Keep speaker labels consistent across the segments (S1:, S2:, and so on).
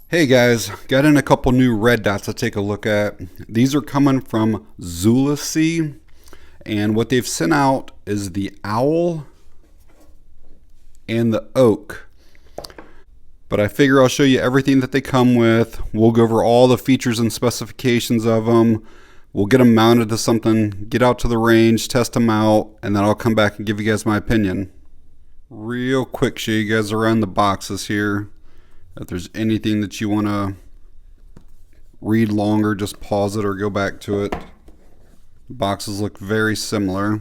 S1: Hey guys, got in a couple new red dots to take a look at. These are coming from Zulisy, and what they've sent out is the OWL and the OAKc. But I figure I'll show you everything that they come with. We'll go over all the features and specifications of them. We'll get them mounted to something, get out to the range, test them out, and then I'll come back and give you guys my opinion. Real quick, show you guys around the boxes here. If there's anything that you want to read longer, just pause it or go back to it. The boxes look very similar.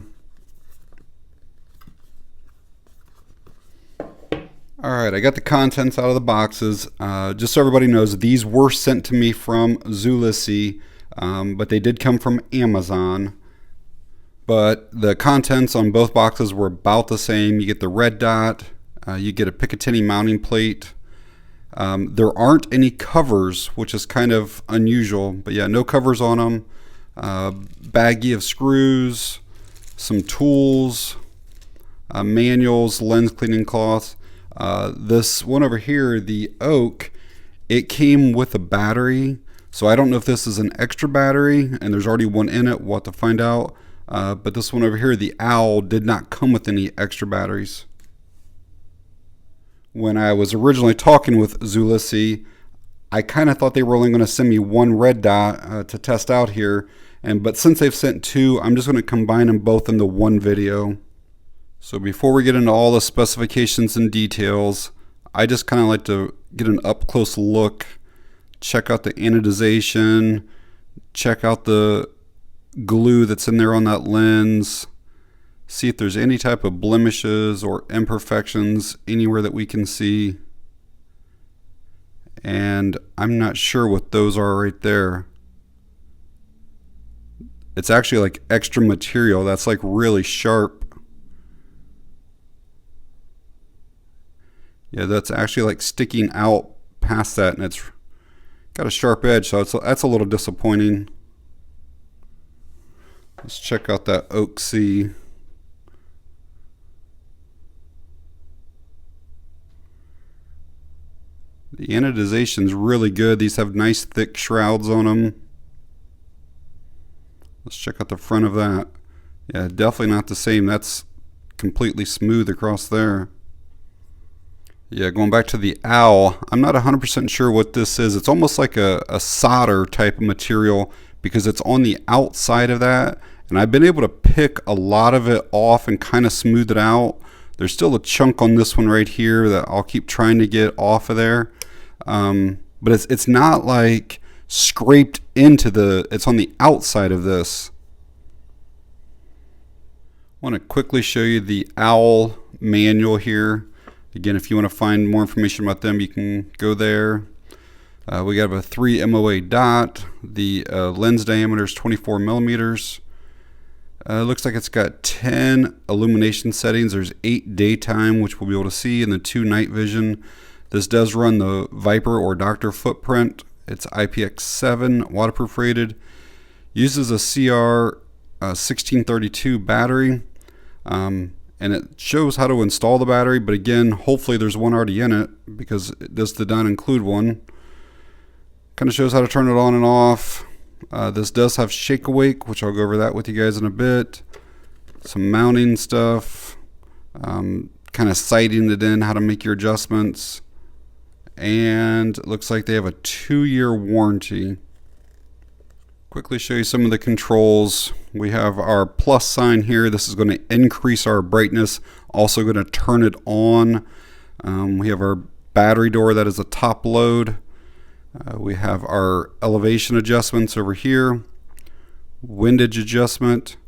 S1: Alright, I got the contents out of the boxes. Just so everybody knows, these were sent to me from Zulisy, but they did come from Amazon. But the contents on both boxes were about the same. You get the red dot, you get a picatinny mounting plate. There aren't any covers, which is kind of unusual, but yeah, no covers on them. Baggie of screws, some tools, manuals, lens cleaning cloths. This one over here, the OAKc, it came with a battery, so I don't know if this is an extra battery and there's already one in it. We'll have to find out. But this one over here, the OWL, did not come with any extra batteries. When I was originally talking with Zulisy, I kind of thought they were only going to send me one red dot to test out here, but since they've sent two, I'm just going to combine them both into one video. So before we get into all the specifications and details, I just kind of like to get an up close look, check out the anodization, check out the glue that's in there on that lens, see if there's any type of blemishes or imperfections anywhere that we can see. And I'm not sure what those are right there. It's actually like extra material that's like really sharp. Yeah, that's actually like sticking out past that, and it's got a sharp edge, so that's a little disappointing. Let's check out that OAKc. The anodization is really good. These have nice thick shrouds on them. Let's check out the front of that. Yeah, definitely not the same. That's completely smooth across there. Yeah, going back to the OWL, I'm not 100% sure what this is. It's almost like a solder type of material because it's on the outside of that. And I've been able to pick a lot of it off and kind of smooth it out. There's still a chunk on this one right here that I'll keep trying to get off of there. But it's not like scraped into it's on the outside of this. I want to quickly show you the OWL manual here. Again, if you want to find more information about them, you can go there. We have a 3 MOA dot. The lens diameter is 24 millimeters. Looks like it's got 10 illumination settings. There's 8 daytime, which we'll be able to see, and then 2 night vision. This does run the Viper or Doctor footprint. It's IPX7 Waterproof rated. Uses a CR 1632 battery. And it shows how to install the battery, but again, hopefully there's one already in it because this did not include one. Kind of shows how to turn it on and off. This does have shake awake, which I'll go over that with you guys in a bit. Some mounting stuff, kind of sighting it in, how to make your adjustments. And it looks like they have a 2-year warranty. Quickly show you some of the controls. We have our plus sign here. This is going to increase our brightness, also going to turn it on. We have our battery door, that is a top load. We have our elevation adjustments over here, windage adjustment.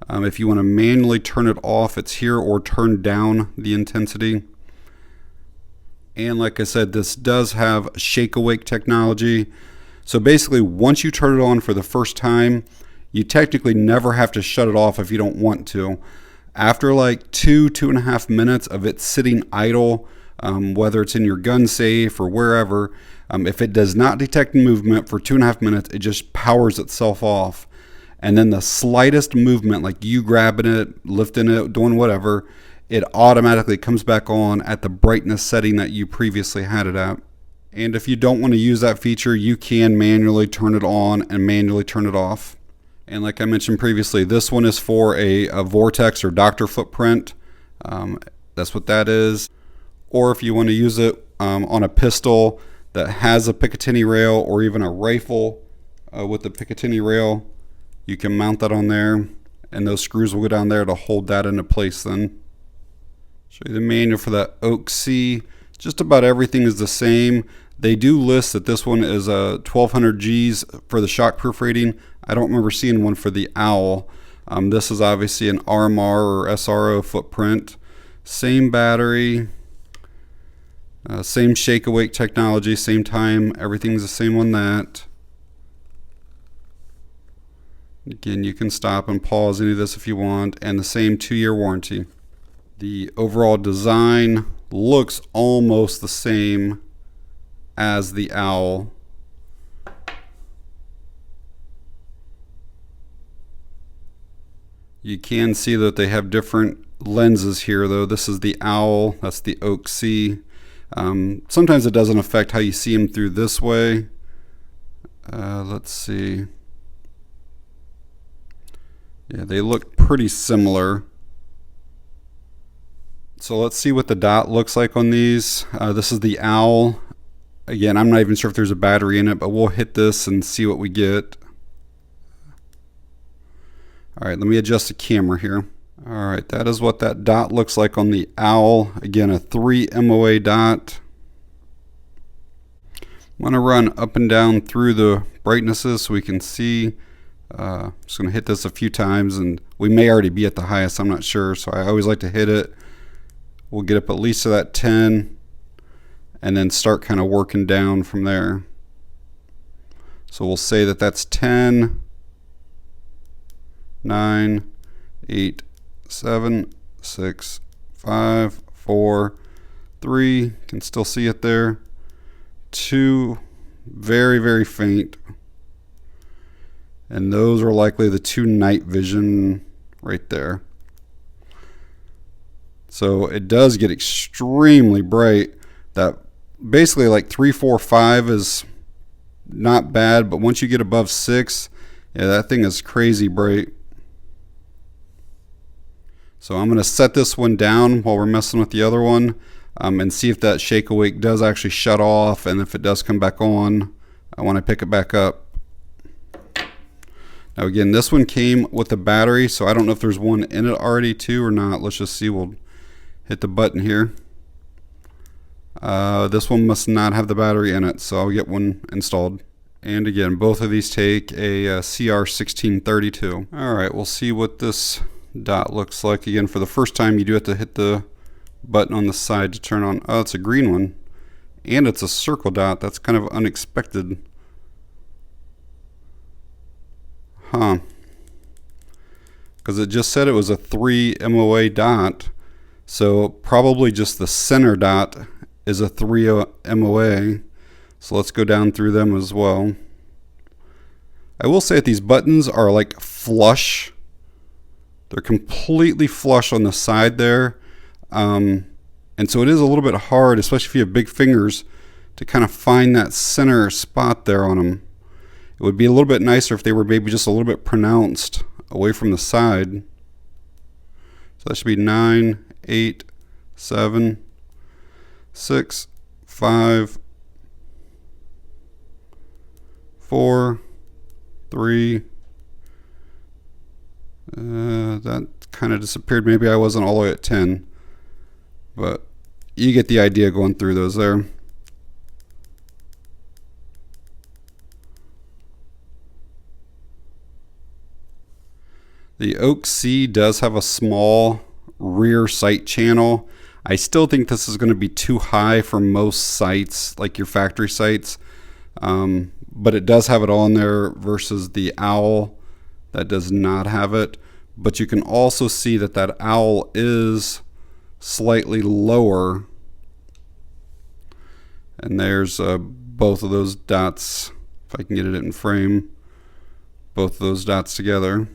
S1: If you want to manually turn it off, it's here, or turn down the intensity. And like I said, this does have shake awake technology. So basically, once you turn it on for the first time, you technically never have to shut it off if you don't want to. After like 2.5 minutes of it sitting idle, whether it's in your gun safe or wherever, if it does not detect movement for 2.5 minutes, it just powers itself off. And then the slightest movement, like you grabbing it, lifting it, doing whatever, it automatically comes back on at the brightness setting that you previously had it at. And if you don't want to use that feature, you can manually turn it on and manually turn it off. And like I mentioned previously, this one is for a vortex or doctor footprint. That's what that is. Or if you want to use it on a pistol that has a picatinny rail, or even a rifle with the picatinny rail, you can mount that on there, and those screws will go down there to hold that into place then. Show you the manual for that OAKc. Just about everything is the same. They do list that this one is a 1200 Gs for the shockproof rating. I don't remember seeing one for the OWL. This is obviously an RMR or SRO footprint. Same battery, same shake awake technology, same time. Everything's the same on that. Again, you can stop and pause any of this if you want, and the same 2-year warranty. The overall design looks almost the same as the OWL. You can see that they have different lenses here though. This is the OWL, that's the OAKc. Sometimes it doesn't affect how you see them through this way. Let's see. Yeah, they look pretty similar. So let's see what the dot looks like on these. This is the OWL. Again, I'm not even sure if there's a battery in it, but we'll hit this and see what we get. All right, let me adjust the camera here. All right, that is what that dot looks like on the OWL. Again, a 3 MOA dot. I'm going to run up and down through the brightnesses so we can see. Just going to hit this a few times, and we may already be at the highest, I'm not sure, so I always like to hit it. We'll get up at least to that 10 and then start kind of working down from there. So we'll say that that's 10, 9, 8, 7, 6, 5, 4, 3, can still see it there, 2, very, very faint. And those are likely the 2 night vision right there. So it does get extremely bright. That basically like 3, 4, 5 is not bad, but once you get above 6, yeah, that thing is crazy bright. So I'm going to set this one down while we're messing with the other one, and see if that shake awake does actually shut off, and if it does come back on, I want to pick it back up. Now again, this one came with a battery, so I don't know if there's one in it already too or not. Let's just see. We'll hit the button here. This one must not have the battery in it, so I'll get one installed. And again, both of these take a CR1632. All right, we'll see what this dot looks like. Again, for the first time, you do have to hit the button on the side to turn on. Oh, it's a green one, and it's a circle dot. That's kind of unexpected. Huh. Because it just said it was a 3 MOA dot, so probably just the center dot is a 3 MOA. So let's go down through them as well. I will say that these buttons are like flush. They're completely flush on the side there. And so it is a little bit hard, especially if you have big fingers, to kind of find that center spot there on them. It would be a little bit nicer if they were maybe just a little bit pronounced away from the side. So that should be 9, 8, 7, 6, 5, 4, 3. That kind of disappeared. Maybe I wasn't all the way at 10. But you get the idea going through those there. The OAKc does have a small rear sight channel. I still think this is going to be too high for most sights, like your factory sights. But it does have it on there versus the OWL that does not have it. But you can also see that that OWL is slightly lower. And there's both of those dots, if I can get it in frame, both of those dots together.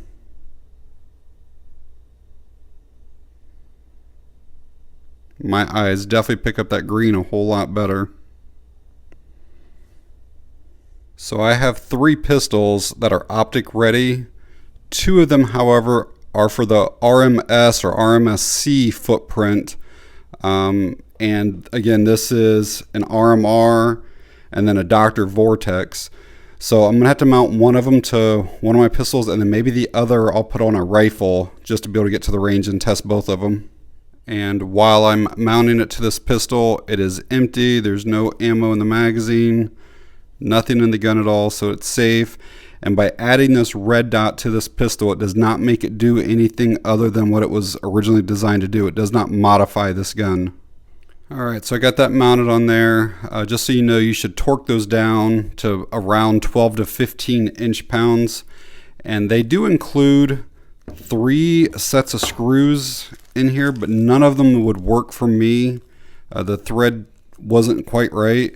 S1: My eyes definitely pick up that green a whole lot better. So I have 3 pistols that are optic ready. 2 of them, however, are for the RMS or RMSC footprint. And again, this is an RMR and then a Dr. Vortex. So I'm gonna have to mount one of them to one of my pistols, and then maybe the other I'll put on a rifle just to be able to get to the range and test both of them. And while I'm mounting it to this pistol, it is empty. There's no ammo in the magazine, nothing in the gun at all, so it's safe. And by adding this red dot to this pistol, it does not make it do anything other than what it was originally designed to do. It does not modify this gun. Alright, so I got that mounted on there. Just so you know, you should torque those down to around 12 to 15 inch-pounds. And they do include 3 sets of screws in here, but none of them would work for me. The thread wasn't quite right.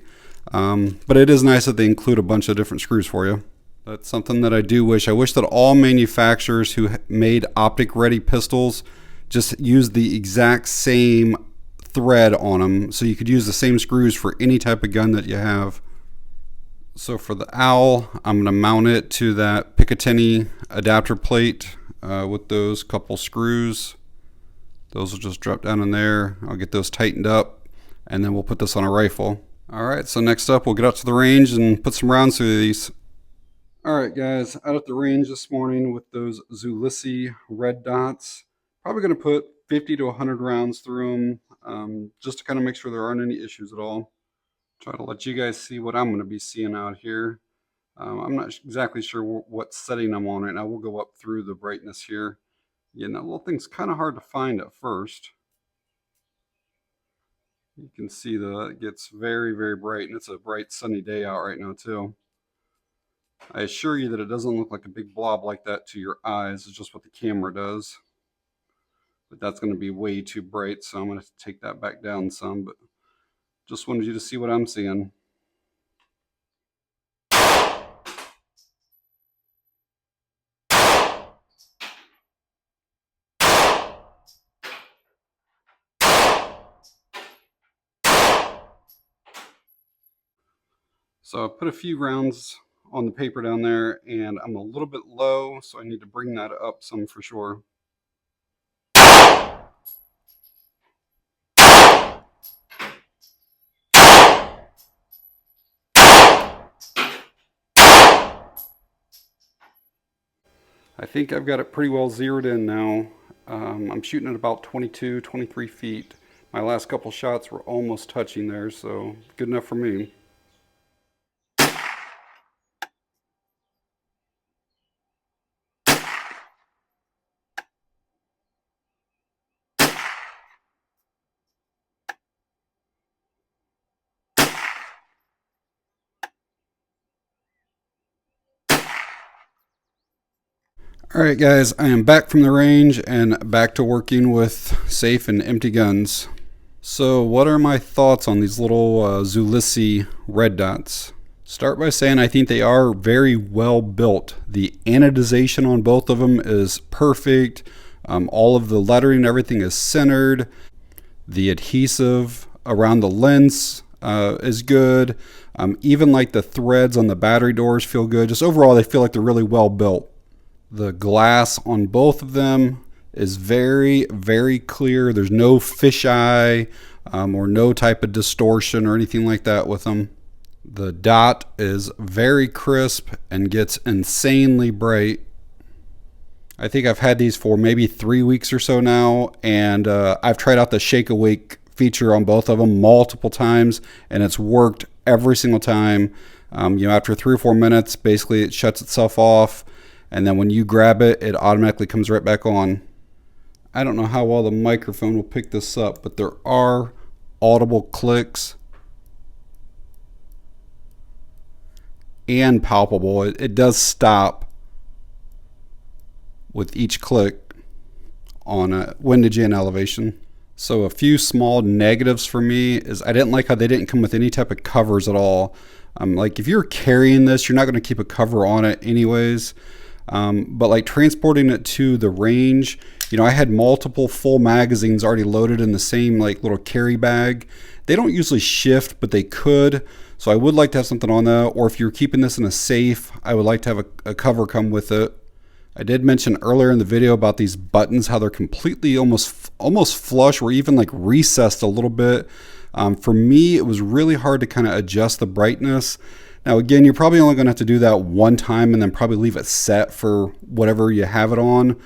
S1: But it is nice that they include a bunch of different screws for you. That's something that I do wish. I wish that all manufacturers who made optic ready pistols just used the exact same thread on them, so you could use the same screws for any type of gun that you have. So for the OWL, I'm going to mount it to that Picatinny adapter plate with those couple screws. Those will just drop down in there. I'll get those tightened up, and then we'll put this on a rifle. Alright, so next up we'll get out to the range and put some rounds through these. Alright guys, out at the range this morning with those Zulisy red dots. Probably going to put 50 to 100 rounds through them, just to kind of make sure there aren't any issues at all. Try to let you guys see what I'm going to be seeing out here. I'm not exactly sure what setting I'm on right now. We'll go up through the brightness here. Yeah, that little thing's kind of hard to find at first. You can see that it gets very, very bright, and it's a bright sunny day out right now too. I assure you that it doesn't look like a big blob like that to your eyes. It's just what the camera does. But that's going to be way too bright, so I'm going to take that back down some. But just wanted you to see what I'm seeing. So I put a few rounds on the paper down there, and I'm a little bit low, so I need to bring that up some for sure. I think I've got it pretty well zeroed in now. I'm shooting at about 22, 23 feet. My last couple shots were almost touching there, so good enough for me. Alright guys, I am back from the range and back to working with safe and empty guns. So what are my thoughts on these little Zulisy red dots? Start by saying I think they are very well built. The anodization on both of them is perfect. All of the lettering and everything is centered. The adhesive around the lens is good. Even like the threads on the battery doors feel good. Just overall they feel like they're really well built. The glass on both of them is very, very clear. There's no fisheye or no type of distortion or anything like that with them. The dot is very crisp and gets insanely bright. I think I've had these for maybe 3 weeks or so now, and I've tried out the Shake Awake feature on both of them multiple times, and it's worked every single time. After 3 or 4 minutes, basically it shuts itself off. And then when you grab it, it automatically comes right back on. I don't know how well the microphone will pick this up, but there are audible clicks and palpable. It does stop with each click on a windage and elevation. So a few small negatives for me is I didn't like how they didn't come with any type of covers at all. Like if you're carrying this, you're not going to keep a cover on it anyways. But like transporting it to the range, I had multiple full magazines already loaded in the same like little carry bag. They don't usually shift, but they could. So I would like to have something on that, or if you're keeping this in a safe, I would like to have a cover come with it. I did mention earlier in the video about these buttons, how they're completely almost flush or even like recessed a little bit. For me, it was really hard to kind of adjust the brightness. Now again, you're probably only going to have to do that one time and then probably leave it set for whatever you have it on.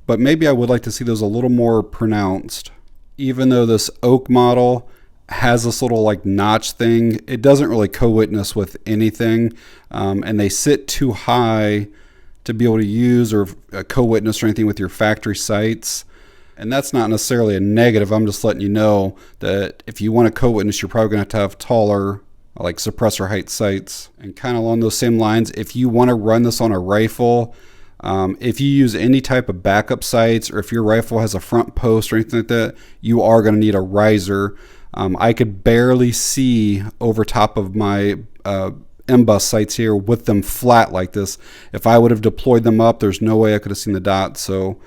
S1: But maybe I would like to see those a little more pronounced. Even though this OAK model has this little like notch thing, it doesn't really co-witness with anything, and they sit too high to be able to use or co-witness or anything with your factory sights. And that's not necessarily a negative. I'm just letting you know that if you want to co-witness, you're probably going to have taller like suppressor height sights. And kind of along those same lines, if you want to run this on a rifle, if you use any type of backup sights, or if your rifle has a front post or anything like that, you are going to need a riser. I could barely see over top of my M-bus sights here with them flat like this. If I would have deployed them up, there's no way I could have seen the dots. So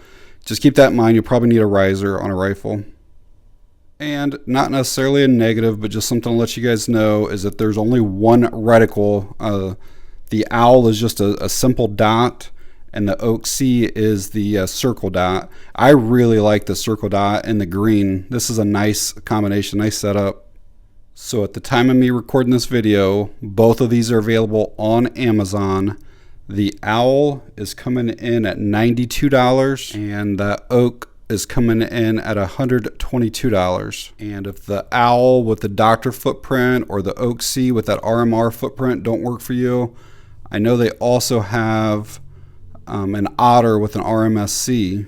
S1: just keep that in mind. You'll probably need a riser on a rifle. And not necessarily a negative, but just something to let you guys know is that there's only one reticle. The OWL is just a simple dot, and the OAKc is the circle dot. I really like the circle dot and the green. This is a nice combination, nice setup. So at the time of me recording this video, both of these are available on Amazon. The OWL is coming in at $92, and the OAK is coming in at $122. And if the OWL with the doctor footprint or the OAKc with that RMR footprint don't work for you, I know they also have an Otter with an RMSC.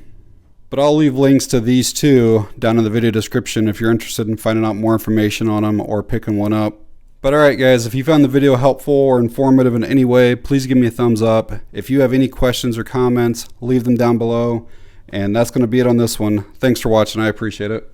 S1: But I'll leave links to these two down in the video description if you're interested in finding out more information on them or picking one up. But alright guys, if you found the video helpful or informative in any way, please give me a thumbs up. If you have any questions or comments, leave them down below. And that's going to be it on this one. Thanks for watching. I appreciate it.